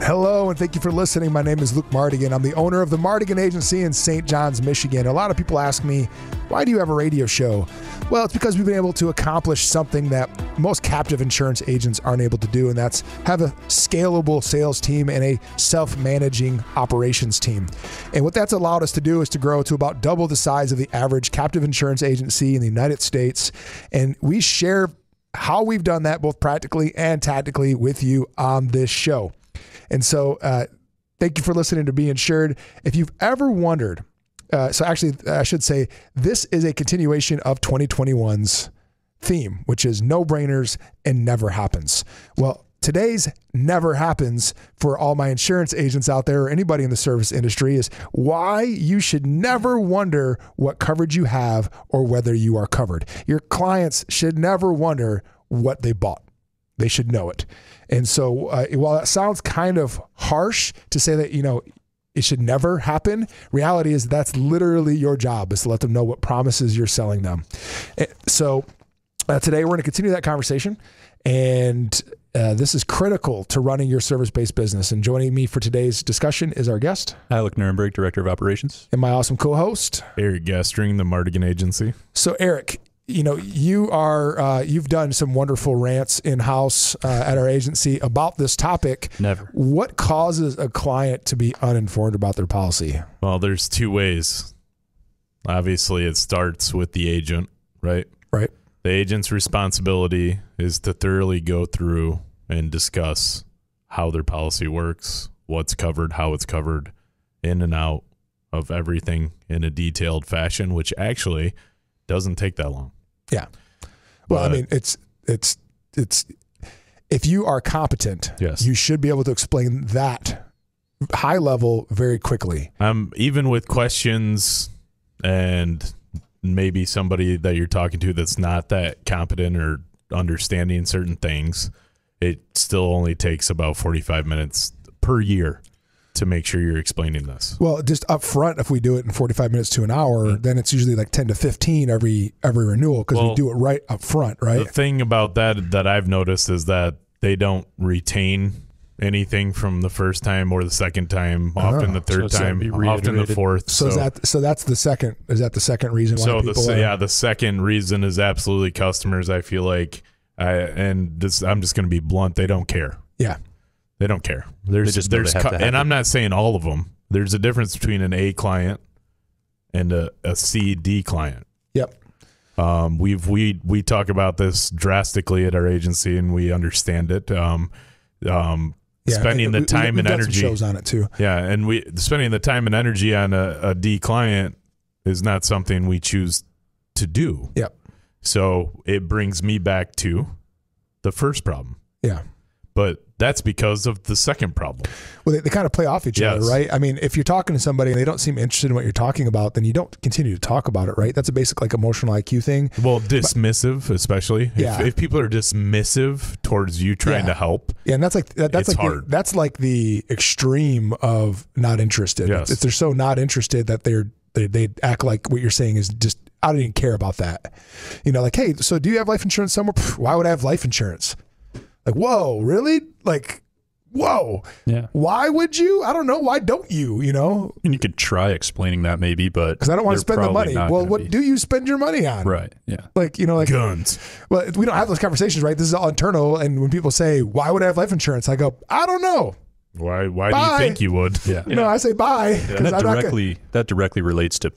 Hello, and thank you for listening. My name is Luke Mardigian. I'm the owner of the Mardigian Agency in St. John's, Michigan. A lot of people ask me, why do you have a radio show? Well, it's because we've been able to accomplish something that most captive insurance agents aren't able to do, and that's have a scalable sales team and a self-managing operations team. And what that's allowed us to do is to grow to about double the size of the average captive insurance agency in the United States. And we share how we've done that both practically and tactically with you on this show. And so thank you for listening to Be Insured. If you've ever wondered, so actually I should say this is a continuation of 2021's theme, which is no-brainers and never happens. Well, today's never happens for all my insurance agents out there or anybody in the service industry is why you should never wonder what coverage you have or whether you are covered. Your clients should never wonder what they bought. They should know it. And so while that sounds kind of harsh to say that, it should never happen, reality is that's literally your job, is to let them know what promises you're selling them. So today we're going to continue that conversation. And this is critical to running your service-based business. And joining me for today's discussion is our guest, Alec Nuremberg, Director of Operations. And my awesome co-host, Eric Gastring, the Mardigian Agency. So Eric, you've done some wonderful rants in-house at our agency about this topic. Never. What causes a client to be uninformed about their policy? Well, there's two ways. Obviously, it starts with the agent, right? Right. The agent's responsibility is to thoroughly go through and discuss how their policy works, what's covered, how it's covered, in and out of everything in a detailed fashion, which actually doesn't take that long. Yeah. Well, I mean, it's if you are competent, yes, you should be able to explain that high level very quickly. Even with questions and maybe somebody that you're talking to that's not that competent or understanding certain things, it still only takes about 45 minutes per year to make sure you're explaining this. Well, just up front, if we do it in 45 minutes to an hour, then it's usually like 10 to 15 every renewal because we do it right up front, right? The thing about that I've noticed is that they don't retain anything from the first time or the second time, often the third time, often the fourth. So that's the second. Is that the second reason why people the second reason is absolutely customers. I feel like, I'm just going to be blunt. They don't care. Yeah. They don't care. And I'm not saying all of them. There's a difference between an A client and a C, D client. Yep. We talk about this drastically at our agency, and we understand it. Spending the time and energy. Some shows on it too. Yeah, and spending the time and energy on a D client is not something we choose to do. Yep. So it brings me back to the first problem. Yeah. But that's because of the second problem. Well, they kind of play off each other, right? I mean, if you're talking to somebody and they don't seem interested in what you're talking about, then you don't continue to talk about it, right? That's a basic like emotional IQ thing. Well, dismissive, especially. Yeah. If people are dismissive towards you trying to help. Yeah, and that's hard. That's like the extreme of not interested. Yes. If they're so not interested that they act like what you're saying is just, I don't even care about that. Like, hey, so do you have life insurance somewhere? Why would I have life insurance? Like, whoa, really? Like, whoa. Yeah. Why would you? I don't know. Why don't you, And you could try explaining that maybe, but because I don't want to spend the money. Well, what do you spend your money on? Right. Yeah. Like, guns. Well, we don't have those conversations, right? This is all internal. And when people say, why would I have life insurance? I go, I don't know. Why do you think you would? Yeah. No, I say bye. Yeah. And that directly relates to,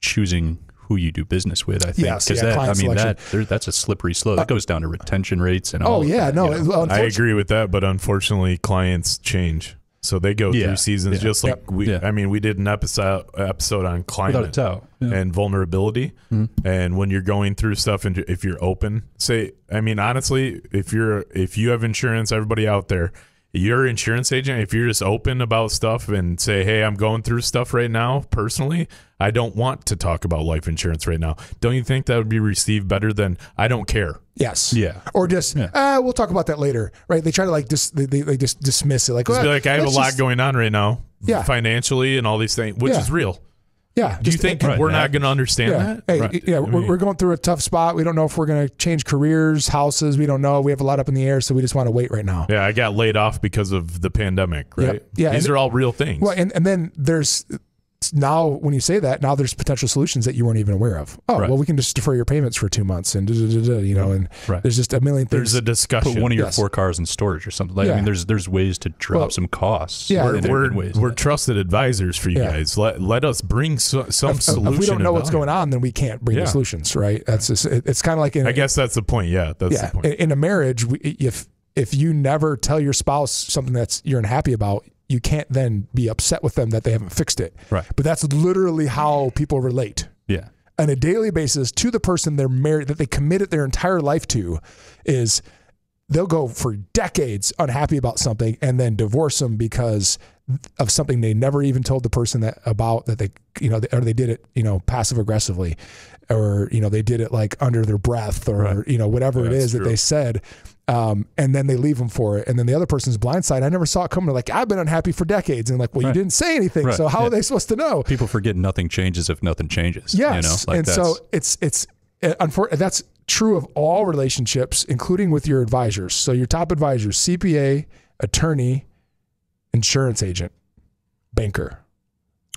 choosing who you do business with, I think. Yes, that's a slippery slope. That goes down to retention rates and all. I agree with that, but unfortunately, clients change. So they go through seasons just like we did an episode on climate and vulnerability. Mm-hmm. And when you're going through stuff and if you're open, honestly, if you have insurance, everybody out there, your insurance agent, if you're just open about stuff and say, hey, I'm going through stuff right now, personally, I don't want to talk about life insurance right now. Don't you think that would be received better than I don't care? Yes. Yeah. Or just, we'll talk about that later, right? They try to they just dismiss it. Like, I have a lot going on right now, financially and all these things, which is real. Yeah. Do you think we're not going to understand that? Hey, right. We're going through a tough spot. We don't know if we're going to change careers, houses. We don't know. We have a lot up in the air, so we just want to wait right now. Yeah, I got laid off because of the pandemic, right? Yeah. These are all real things. Well, and then there's now when you say that, now there's potential solutions that you weren't even aware of. Oh, well, we can just defer your payments for 2 months and and there's just a million things. There's a discussion. Put one of your 4 cars in storage or something. Like, I mean, there's ways to drop some costs. Yeah, we're trusted advisors for you guys. Let us bring some solution. If we don't know what's going on, then we can't bring the solutions, right? That's just, it's kind of like I guess that's the point. Yeah, that's the point. In a marriage, if you never tell your spouse something that's you're unhappy about, you can't then be upset with them that they haven't fixed it. Right. But that's literally how people relate. Yeah. On a daily basis to the person they're married, that they committed their entire life to, is they'll go for decades unhappy about something and then divorce them because of something they never even told the person that they, or they did it, passive aggressively, or, they did it like under their breath or, whatever it is that they said. And then they leave them for it. And then the other person's blindside, I never saw it coming. They're like, I've been unhappy for decades. And you didn't say anything. So how are they supposed to know? People forget nothing changes if nothing changes. Yes. So it's that's true of all relationships, including with your advisors. So your top advisors, CPA, attorney, insurance agent, banker.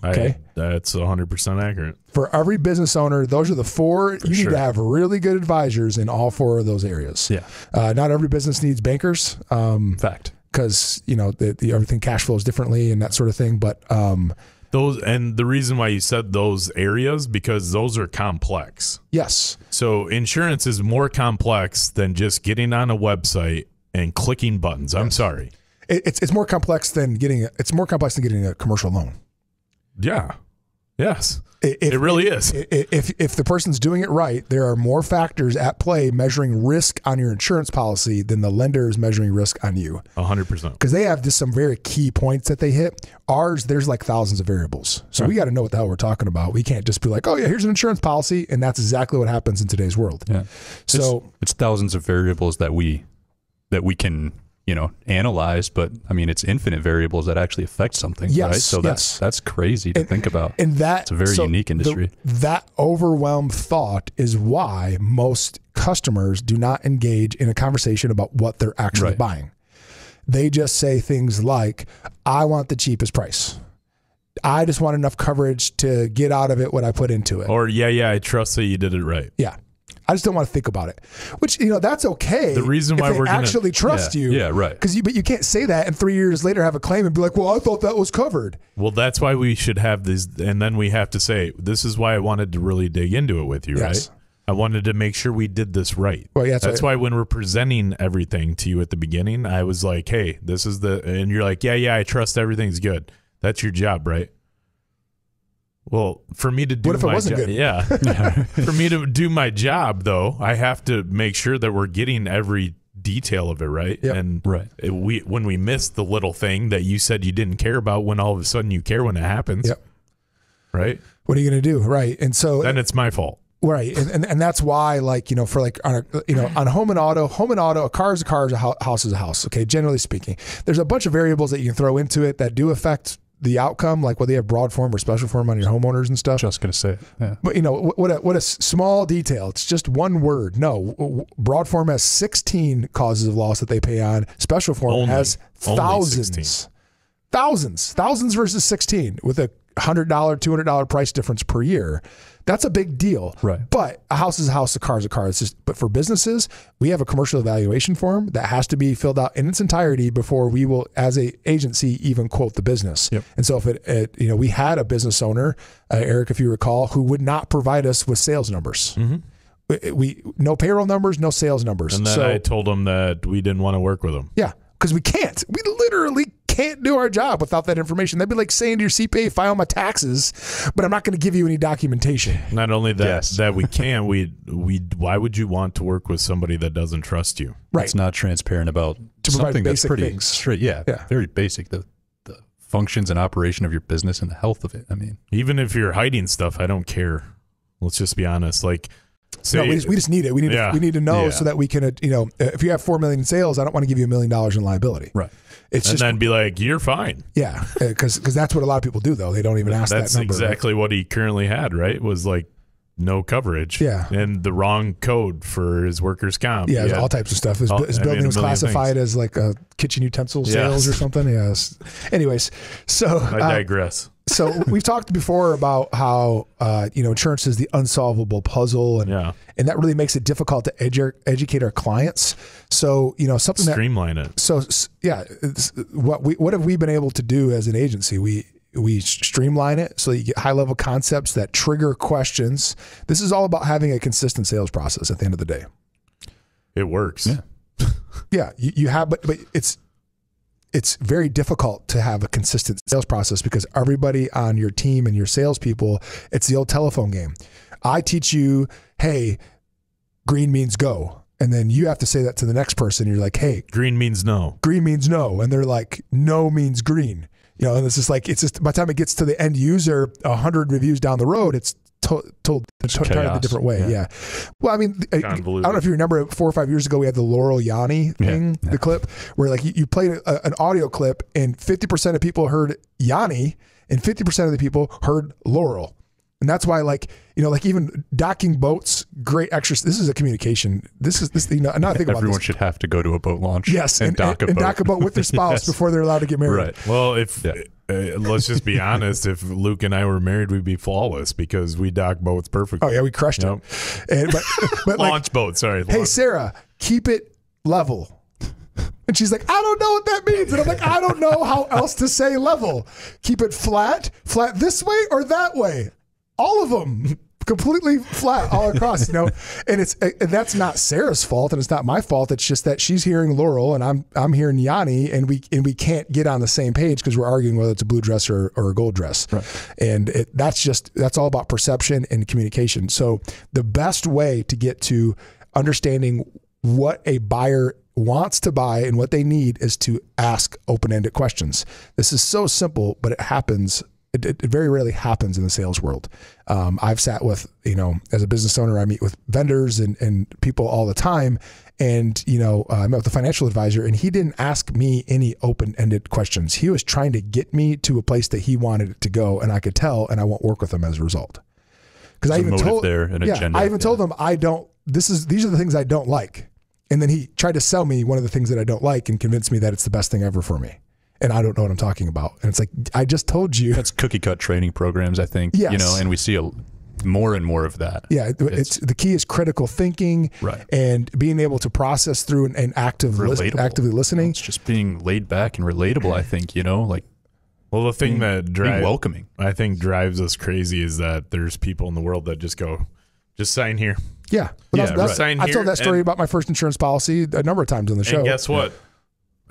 Okay. That's 100% accurate. For every business owner, those are the 4. You need to have really good advisors in all 4 of those areas. Yeah. Not every business needs bankers. Fact. Because, everything cash flows differently and that sort of thing. But and the reason why you said those areas, because those are complex. Yes. So insurance is more complex than just getting on a website and clicking buttons. I'm sorry. It's more complex than getting a commercial loan. Yeah. Yes. It really is. If the person's doing it right, there are more factors at play measuring risk on your insurance policy than the lender is measuring risk on you. 100%. Because they have just some very key points that they hit. Ours, there's like thousands of variables. So we got to know what the hell we're talking about. We can't just be like, oh yeah, here's an insurance policy. And that's exactly what happens in today's world. Yeah. So it's thousands of variables that we can analyze, but I mean, it's infinite variables that actually affect something, right? So that's crazy to think about. And it's a very unique industry. That overwhelmed thought is why most customers do not engage in a conversation about what they're actually buying. They just say things like, I want the cheapest price. I just want enough coverage to get out of it what I put into it. Or, I trust that you did it right. Yeah. I just don't want to think about it, which, that's okay. The reason why we're actually trust you. Yeah, right. But you can't say that and 3 years later have a claim and be like, well, I thought that was covered. Well, that's why we should have this. And then we have to say, this is why I wanted to really dig into it with you, right? I wanted to make sure we did this right. Well, yeah, that's why when we're presenting everything to you at the beginning, I was like, hey, this is and you're like, yeah, I trust everything's good. That's your job, right? Well, for me to do what if it wasn't good? Yeah. For me to do my job, though, I have to make sure that we're getting every detail of it right. Yep. And when we miss the little thing that you said you didn't care about, when all of a sudden you care when it happens. Yep. Right. What are you going to do? Right. And so then it's my fault. Right. And that's why, on home and auto, a car is a car, a house is a house. Okay. Generally speaking, there's a bunch of variables that you can throw into it that do affect the outcome, like whether you have broad form or special form on your homeowners and stuff. Just going to say it. Yeah. But what a small detail. It's just one word. No, broad form has 16 causes of loss that they pay on. Special form has thousands versus 16 with a $100, $200 price difference per year. That's a big deal. Right. But a house is a house, a car is a car. But for businesses, we have a commercial evaluation form that has to be filled out in its entirety before we will, as a agency, even quote the business. Yep. And so if we had a business owner, Eric, if you recall, who would not provide us with sales numbers. Mm-hmm. We no payroll numbers, no sales numbers. And then I told them that we didn't want to work with them. Yeah, because we can't. We literally can't do our job without that information. That'd be like saying to your CPA, file my taxes, but I'm not going to give you any documentation. Not only that, that we can, why would you want to work with somebody that doesn't trust you? Right. It's not transparent about something that's pretty straight. Yeah, very basic. The functions and operation of your business and the health of it. I mean, even if you're hiding stuff, I don't care. Let's just be honest. Like, No, we just need it. We need to know so that we can, if you have $4 million in sales, I don't want to give you $1 million in liability. Right. Then be like, you're fine. Yeah, because that's what a lot of people do, though. They don't even ask that number. That's exactly what he currently had, right? Was like no coverage. Yeah. And the wrong code for his workers' comp. Yeah, all types of stuff. His building was classified as like a kitchen utensil sales or something. Yes. Anyways, so I digress. So we've talked before about how insurance is the unsolvable puzzle, and that really makes it difficult to educate our clients. So something streamline it. So what have we been able to do as an agency? We streamline it so that you get high level concepts that trigger questions. This is all about having a consistent sales process at the end of the day. It works. Yeah. Yeah. You have, but it's very difficult to have a consistent sales process because everybody on your team and your salespeople, it's the old telephone game. I teach you, hey, green means go. And then you have to say that to the next person. You're like, hey, green means no. Green means no. And they're like, no means green. And it's just by the time it gets to the end user, 100 reviews down the road, it's told entirely a different way. Yeah. Well, I mean, I don't know if you remember 4 or 5 years ago, we had the Laurel Yanni thing, the clip where like you played an audio clip and 50% of people heard Yanni and 50% of the people heard Laurel. And that's why like even docking boats, great extra. This is a communication. This not think about Everyone should have to go to a boat launch. Yes. And dock a boat with their spouse before they're allowed to get married. Right. Well, let's just be honest. If Luke and I were married, we'd be flawless because we dock boats perfectly. Oh yeah, we crushed it. And, but launch boat. Sorry. Hey Sarah, keep it level. And she's like, I don't know what that means. And I'm like, I don't know how else to say level. Keep it flat this way or that way. All of them completely flat all across, and that's not Sarah's fault and it's not my fault. It's just that she's hearing Laurel and I'm hearing Yanni, and we can't get on the same page because we're arguing whether it's a blue dress or a gold dress. Right. And that's all about perception and communication. So the best way to get to understanding what a buyer wants to buy and what they need is to ask open-ended questions. This is so simple, but it happens. It very rarely happens in the sales world. I've sat with, as a business owner, I meet with vendors and people all the time. And, I met with a financial advisor and he didn't ask me any open-ended questions. He was trying to get me to a place that he wanted it to go, and I could tell, and I won't work with him as a result. Because I even told him these are the things I don't like. And then he tried to sell me one of the things that I don't like and convinced me that it's the best thing ever for me. And I don't know what I'm talking about. And it's like, I just told you. That's cookie cut training programs, I think. Yes. And we see more and more of that. Yeah. It's the key is critical thinking, right, and being able to process through and actively listening. It's just being laid back and relatable, I think, Well, the thing that welcoming, I think drives us crazy is that there's people in the world that just go, just sign here. Yeah. Sign here. I've told that story about my first insurance policy a number of times on the show. And guess what?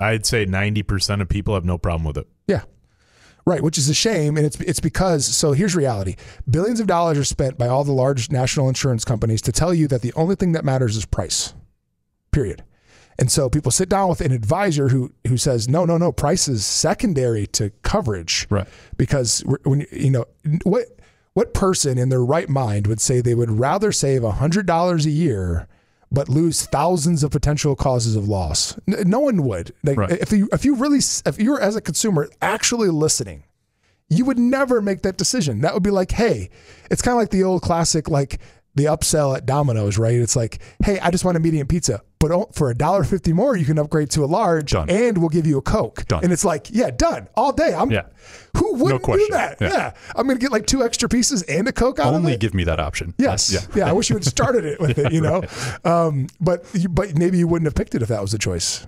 I'd say 90% of people have no problem with it. Yeah. Right. Which is a shame. And it's because, so here's reality. Billions of dollars are spent by all the large national insurance companies to tell you that the only thing that matters is price, period. And so people sit down with an advisor who says, no, price is secondary to coverage. Right. Because when what person in their right mind would say they would rather save $100 a year but lose thousands of potential causes of loss? No one would. Right. If you're as a consumer actually listening, you would never make that decision. That would be like, hey, it's kind of like the old classic, like the upsell at Domino's, right? It's like, hey, I just want a medium pizza, but for $1.50 more, you can upgrade to a large. Done. And we'll give you a Coke. Done. And it's like, yeah, done all day. Who wouldn't do that? Yeah. I'm going to get like 2 extra pieces and a Coke out of it. Only give me that option. Yes. Yeah. I wish you had started it with it, Right. But maybe you wouldn't have picked it if that was the choice.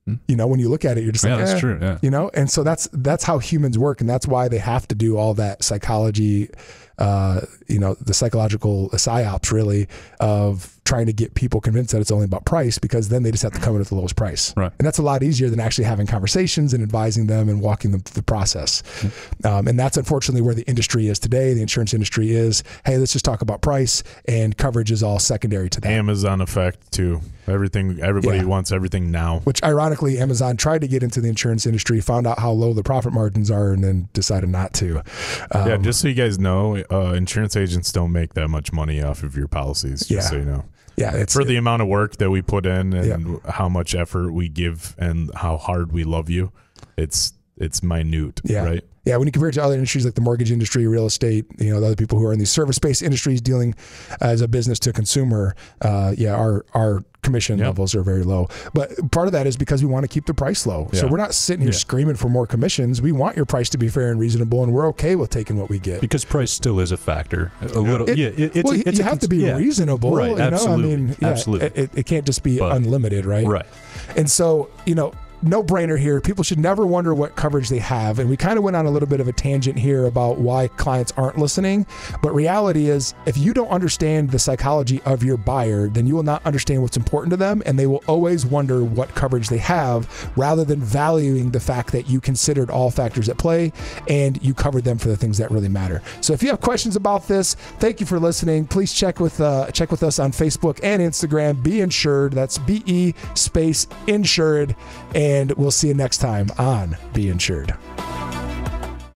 When you look at it, you're just like, that's true. Yeah. And so that's how humans work. And that's why they have to do all that psychology, the psychological psyops really of trying to get people convinced that it's only about price, because then they just have to come in at the lowest price. Right. And that's a lot easier than actually having conversations and advising them and walking them through the process. And that's unfortunately where the industry is today. The insurance industry is, hey, let's just talk about price, and coverage is all secondary to that. Amazon effect too. Everybody wants everything now. Which ironically, Amazon tried to get into the insurance industry, found out how low the profit margins are, and then decided not to. Just so you guys know, insurance agents don't make that much money off of your policies, just so you know. Yeah, it's for the amount of work that we put in and how much effort we give and how hard we love you. It's minute, right? Yeah, when you compare it to other industries like the mortgage industry, real estate, the other people who are in these service-based industries dealing as a business to consumer, our commission levels are very low. But part of that is because we want to keep the price low. So we're not sitting here screaming for more commissions. We want your price to be fair and reasonable, and we're okay with taking what we get. Because price still is a factor. A little, you have to be reasonable. Right, absolutely. I mean, absolutely. It can't just be unlimited, right? Right. And so, no-brainer here. People should never wonder what coverage they have. And we kind of went on a little bit of a tangent here about why clients aren't listening. But reality is, if you don't understand the psychology of your buyer, then you will not understand what's important to them. And they will always wonder what coverage they have rather than valuing the fact that you considered all factors at play and you covered them for the things that really matter. So if you have questions about this, thank you for listening. Please check with us on Facebook and Instagram. Be Insured. That's BE space insured. And we'll see you next time on Be Insured.